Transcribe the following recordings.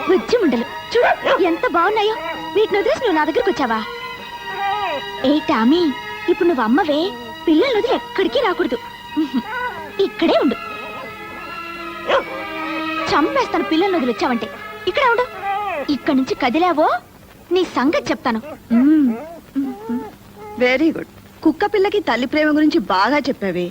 బుజ్జి ముండలు చూడు ఎంత బాగున్నాయో. వీటిని వదిలేసి నువ్వు నా దగ్గరకు వచ్చావా? ఏ టామీ, ఇప్పుడు నువ్వు అమ్మవే, పిల్లలు వదిలి ఎక్కడికి రాకూడదు. ఇక్కడే ఉండు. చంపేస్తాను పిల్లల్ని వదిలి వచ్చావంటే. ఇక్కడే ఉండు. ఇక్కడి నుంచి కదిలావో నీ సంగతి చెప్తాను. Very good. కుక్క పిల్లకి తల్లి ప్రేమ గురించి బాగా చెప్పావే.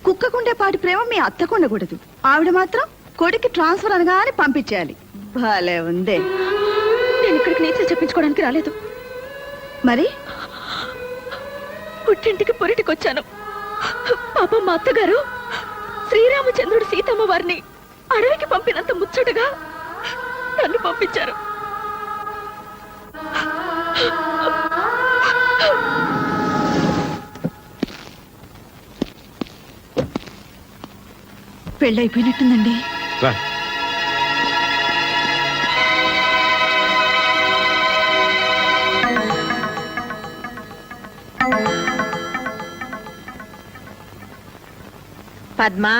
కుక్కకుండే పాటి ప్రేమ మీ అత్తకు ఉండకూడదు. ఆవిడ మాత్రం కొడుకు ట్రాన్స్ఫర్ అనగానే పంపించేయాలి. భలే ఉందే. నేను ఇక్కడికి నీతులు చెప్పించుకోవడానికి రాలేదు. మరి పుట్టింటికి పొరిటికొచ్చాను. పాపం మా అత్తగారు శ్రీరామచంద్రుడు సీతమ్మ వారిని అడవికి పంపినంత ముచ్చటగా నన్ను పంపించారు. పెళ్ళైపోయినట్టుందండి. పద్మా,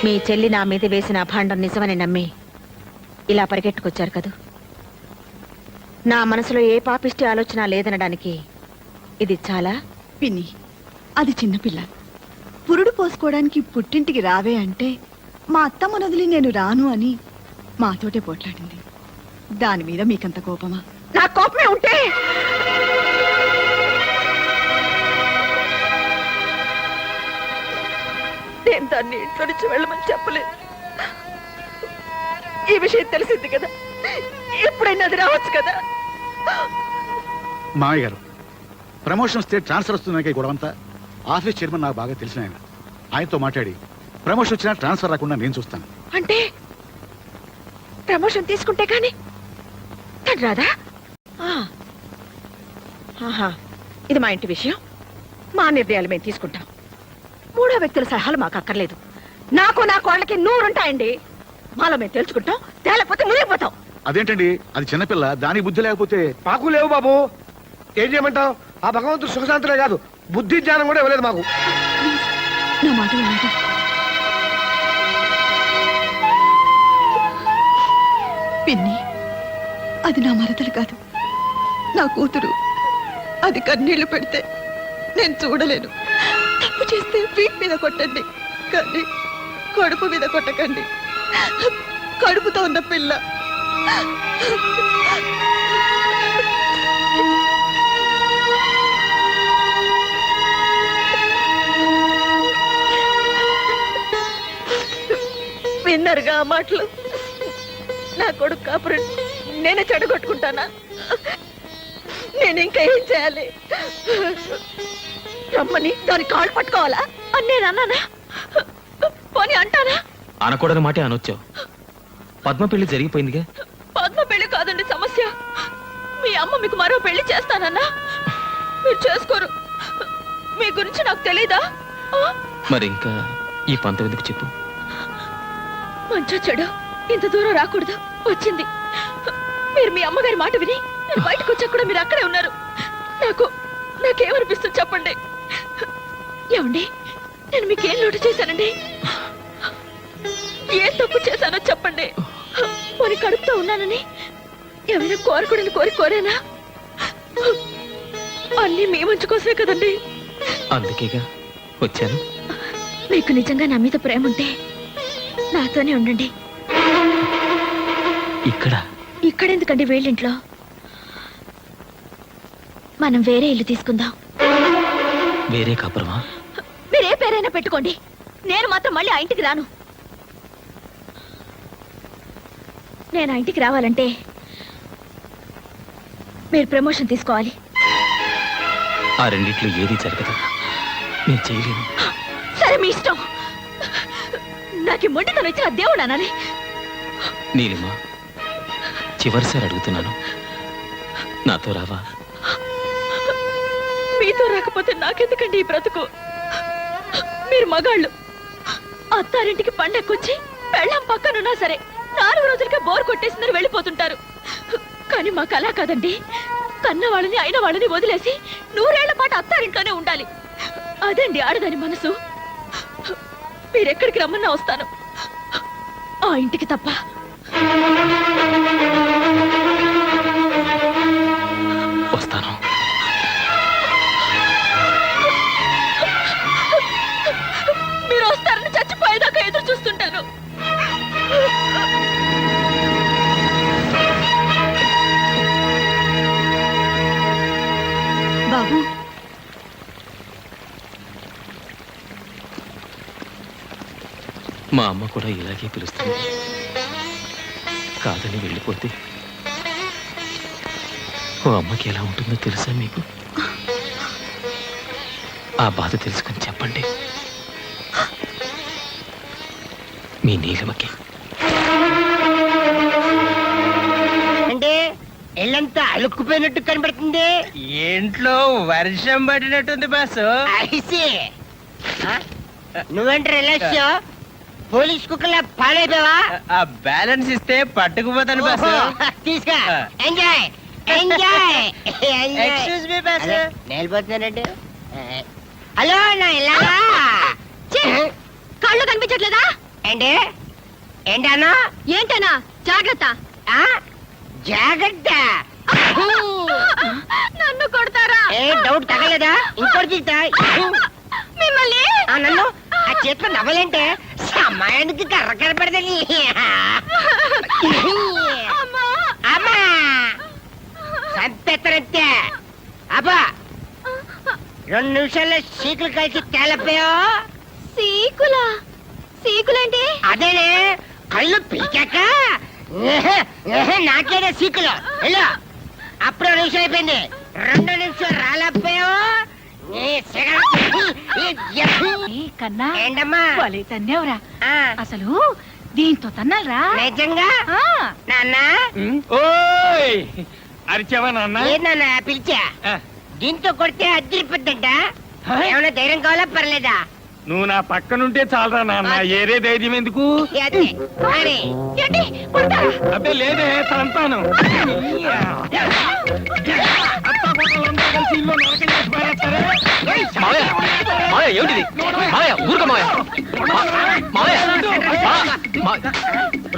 మీ చెల్లి నా మీద వేసిన అభాండం నిజమని నమ్మి ఇలా పరిగెట్టుకొచ్చారు కదూ. నా మనసులో ఏ పాపిష్టి ఆలోచన లేదనడానికి ఇది చాలా. పిన్ని, అది చిన్నపిల్ల. పురుడు పోసుకోవడానికి పుట్టింటికి రావే అంటే మా అత్తమ్మ వదిలి నేను రాను అని మాతోటే పోట్లాడింది. దాని మీద మీకంత కోపమా? నా కోపమే ఉంటే నేను దాన్ని ఇంట్లో నుంచి వెళ్ళమని చెప్పలేదు. ఈ విషయం తెలిసింది కదా, ఎప్పుడైనా అది రావచ్చు కదా. మామయ్య గారు, ప్రమోషన్ వస్తే ట్రాన్స్ఫర్ వస్తుందనే గొడవంతా ఆఫీస్ చైర్మన్ నాకు బాగా తెలిసిన ఆయన. ఆయనతో మాట్లాడి ప్రమోషన్ వచ్చినా ట్రాన్స్ఫర్ రాకుండా నేను చూస్తాను. అంటే ప్రమోషన్ తీసుకుంటే కానీ తను రాదా? ఇది మా ఇంటి విషయం. మా నిర్ణయాలు మేము తీసుకుంటాం. మూడో వ్యక్తుల సలహాలు మాకు అక్కర్లేదు. నాకు నా కోళ్ళకి 100 ఉంటాయండి. మాలో మేము తెలుసుకుంటాం, తేలేకపోతే మునిగిపోతాం. అదేంటండి, అది చిన్నపిల్ల, దానికి బుద్ధి లేకపోతే. మాకు లేవు బాబు. ఏం చేయమంటావు? ఆ భగవంతుడు సుఖశాంతులే కాదు, బుద్ధి జ్ఞానం కూడా ఇవ్వలేదు మాకు. నా మాట వినండి. పిన్ని, అది నా మరదలు కాదు, నా కూతురు. అది కన్నీళ్లు పెడితే నేను చూడలేను. తప్పు చేస్తే వీప్ మీద కొట్టండి, కానీ కడుపు మీద కొట్టకండి. కడుపుతో ఉన్న పిల్ల. విన్నరుగా ఆ మాటలు? నా కొడుకు కాపురం నేనే చెడగొట్టుకుంటానా? నేను ఇంకా ఏం చేయాలి? రమ్మని దాని కాళ్ళు పట్టుకోవాలా అని నేను అన్నానా? పోనీ అంటానా? అనకూడని మాటే అనొచ్చావు. పద్మ పెళ్లి జరిగిపోయిందిగా. పద్మ పెళ్లి కాదండి సమస్య. మీ అమ్మ మీకు మరో పెళ్లి చేస్తానన్నా మీరు చేసుకోరు. మీ గురించి నాకు తెలీదా? మరి ఇంకా ఈ పంతం ఎందుకు చెప్పు? మంచో చెడు ఇంత దూరం రాకూడదు, వచ్చింది. మీరు మీ అమ్మగారి మాట విని నేను బయటకు వచ్చా కూడా మీరు అక్కడే ఉన్నారు. నాకేమనిపిస్తుంది చెప్పండి. ఏమండి, నేను మీకేం లోటు చేశానండి? ఏ తప్పు చేశానో చెప్పండి. మరి కడుపుతో ఉన్నానని ఏమైనా కోరకూడని కోరేనా? అన్నీ మీ మంచి కోసమే కదండి. అందుకేగా వచ్చాను. మీకు నిజంగా నా మీద ప్రేమ ఉంటే నాతోనే ఉండండి. ఇక్కడెందుకండి వేళ్ళింట్లో? మనం వేరే ఇల్లు తీసుకుందాం. వేరే కాపురమా? మీరే పేరైనా పెట్టుకోండి, నేను మాత్రం మళ్ళీ ఆ ఇంటికి రాను. నేను ఆ ఇంటికి రావాలంటే మీరు ప్రమోషన్ తీసుకోవాలి. ఆ రెండిట్లో ఏది జరగదు, నేను చేయలేను. సరే మీ ఇష్టం. నాకు మొండితనం ఇచ్చిన దేవుడు అనాలి. నీలిమా, చివరిసారి అడుగుతున్నాను, నాతో రావా? మీతో రాకపోతే నాకెందుకండి ఈ బ్రతుకు? మీరు మగాళ్ళు. అత్తారింటికి పండక్కొచ్చి పెళ్ళం పక్కనున్నా సరే 4 రోజులకే బోర్ కొట్టేసిందని వెళ్ళిపోతుంటారు. కానీ మాకు అలా కాదండి. కన్న వాళ్ళని అయిన వాళ్ళని వదిలేసి 100 ఏళ్ల పాటు అత్తారింట్లోనే ఉండాలి. అదండి ఆడదాని మనసు. మీరెక్కడికి రమ్మన్నా వస్తాను, ఆ ఇంటికి తప్ప. వస్తాను. మీరు వస్తారని చచ్చిపోయేదాకా ఎదురు చూస్తుంటాను. బాబు, మా అమ్మ కూడా ఇలాగే పిలుస్తుంది. కాదని వెళ్ళిపోతే ఓ అమ్మకి ఎలా ఉంటుందో తెలుసా మీకు? ఆ బాధ తెలుసుకుని చెప్పండి మీ నీలమకి. అంటే ఇల్లంతా అలుక్కుపోయినట్టు కనబడుతుంది. ఇంట్లో వర్షం పడినట్టుంది బాసు. ఐసి నువ్వేంటి రిలాక్స్ పోలీస్ కుక్కలా పాడైపోయావా? ఆ బ్యాలెన్స్ ఇస్తే పట్టుకుపోతాను బాసు. తీసుకో, enjoy enjoy. Excuse me boss. నేలిపోతున్నానండి. హలో నా ఇల్లాగా కళ్ళు కనిపించట్లేదా ఏంటి ఏంటన్నా ఏంటనా? జాగ్రత్త. జాగ్రత్త. నన్ను కొడతారా? ఏ డౌట్ తగలేదా? ఇంకోటి తీస్తా. మిమ్మల్ని నన్ను ఆ చేతిలో నవ్వలేంటే సమయానికి కర్ర కనపడదని. అమ్మా సంపెత్తనంతే. అబ్బా 2 నిమిషాల్లో సీకులు కలిసి తేలపోయా. సీకులా? సీకులేంటి? అదేనే కళ్ళు పీకాక నాకేదే సీకులు. వెళ్ళు. అప్పుడు 2 నిమిషం అయిపోయింది. 2 నిమిషం రాలేకపోయావు. కన్నా ఏంటమ్మా భలే తన్నేవరా. ఆ, అసలు దీంతో తన్నాలరా? నిజంగా నాన్న ఓయ్ అరిచావా నాన్న? ఏందన్న పిలిచా? ఆ, దీంతో కొడితే అద్దరిపోద్దంట. ఏమైనా ధైర్యం కావాలా పర్లేదా? నువ్వు నా పక్కనుంటే చాలరా నాన్న, ఏరే ధైర్యం ఎందుకు? అదే మరి. ఏంటి కొడతారా? అబ్బే లేదే తంతాను. మావయ్య మావయ్య ఏమిటిది? మావయ్య ఊరుకో మావయ్య. మావయ్య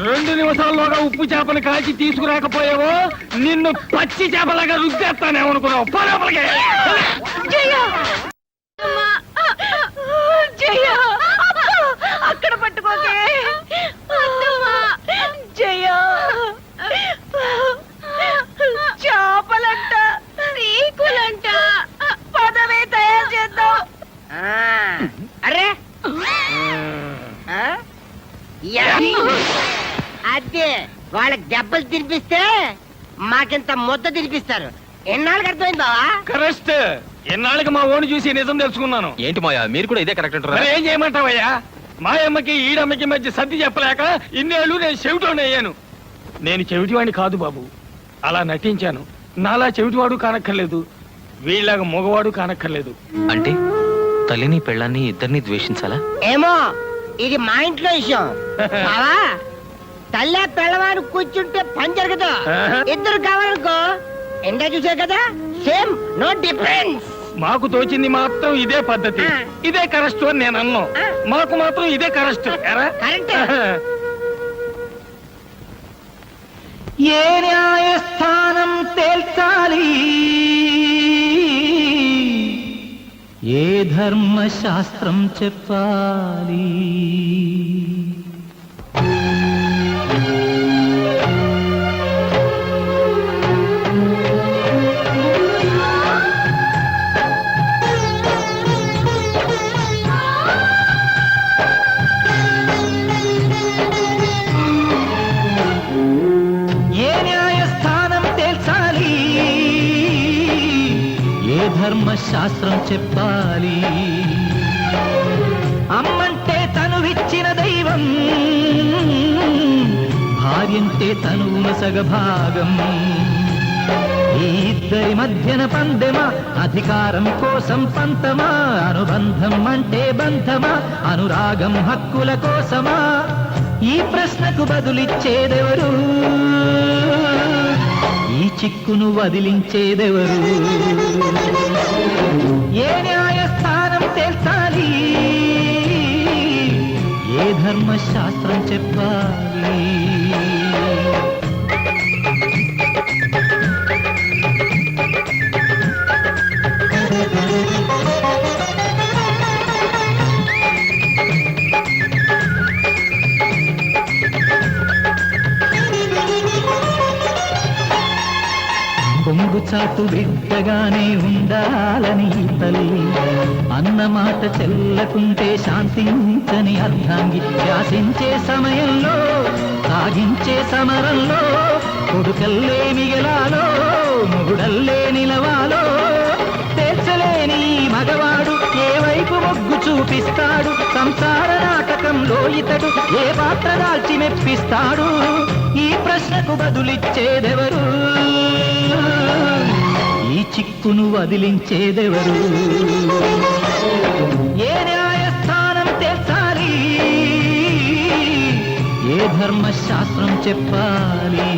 2 నిమిషాల్లోగా ఉప్పు చేపలు కాల్చి తీసుకురాకపోయావో నిన్ను పచ్చి చేపలాగా రుద్దేస్తానేమనుకున్నావు. పోలోపలికి. జయ! జయ! అక్కడ పట్టుకోకే. జయ! చేపలంట, సీకులంట, పదవే తయారు చేద్దాం. అరే అదే వాళ్ళకి దెబ్బలు తినిపిస్తే మాకింత ముద్ద తినిపిస్తారు. ఎన్నాళ్ళకి అర్థమైంది బావా? కరెక్ట్. ఎన్నాళ్ళకి మా ఓని చూసి నిజం తెలుసుకున్నాను. ఏంటి మావయ్య మీరు కూడా ఇదే కరెక్ట్ అంటారా? మరి ఏం చేయమంటావయ్యా? మా అమ్మకి ఈడమ్మకి మధ్య సర్ది చెప్పలేక ఇన్నేళ్ళు నేను చెవిటోని అయ్యాను. నేను చెవిటివాడిని కాదు బాబు, అలా నటించాను. నాలా చెవిటివాడు కానక్కర్లేదు, వీళ్ళగా మగవాడు కానక్కర్లేదు. అంటే తల్లిని పెళ్ళాన్ని ఇద్దరిని ద్వేషించాలా? ఏమో ఇది మా ఇంట్లో విషయం బావా. తల్లి పిల్లవాడు కూర్చుంటే పని జరగదు. ఇద్దరు కావాలనుకో ఎండా చూసే కదా, సేమ్ నో డిఫరెన్స్. మాకు తోచింది మాత్రం ఇదే పద్ధతి, ఇదే కరెక్ట్ అని నేను అన్నాను. మాకు మాత్రం ఇదే కరెక్ట్. కరెక్ట్. ఏ న్యాయస్థానం తేల్చాలి, ఏ ధర్మశాస్త్రం చెప్పాలి, ధర్మశాస్త్రం చెప్పాలి. అమ్మంటే తనువిచ్చిన దైవం, భార్యంటే తనువుల సగభాగం. ఈ ఇద్దరి మధ్యన పందెమా, అధికారం కోసం పంతమా, అనుబంధం అంటే బంధమా, అనురాగం హక్కుల కోసమా? ఈ ప్రశ్నకు బదులిచ్చేదెవరు? ఈ చిక్కును వదిలించేదెవరు ఏ న్యాయస్థానం తేల్చాలి ఏ ధర్మశాస్త్రం చెప్పాలి కొంగు చాటు బిడ్డగానే ఉండాలని తల్లి అన్న మాట చెల్లకుంటే శాంతించని అర్ధాంగి శాసించే సమయంలో సాగించే సమరంలో కొడుకల్లే మిగలాలో మొగుడల్లే నిలవాలో తేల్చలేని మగవాడు ఏ వైపు మొగ్గు చూపిస్తాడు సంసార నాటకంలో ఇతడు ఏ పాత్ర దాల్చి మెప్పిస్తాడు ఈ ప్రశ్నకు బదులిచ్చేదెవరు ఈ చిక్కును వదిలించేదెవరు ఏ న్యాయస్థానం తేల్చాలి ఏ ధర్మశాస్త్రం చెప్పాలి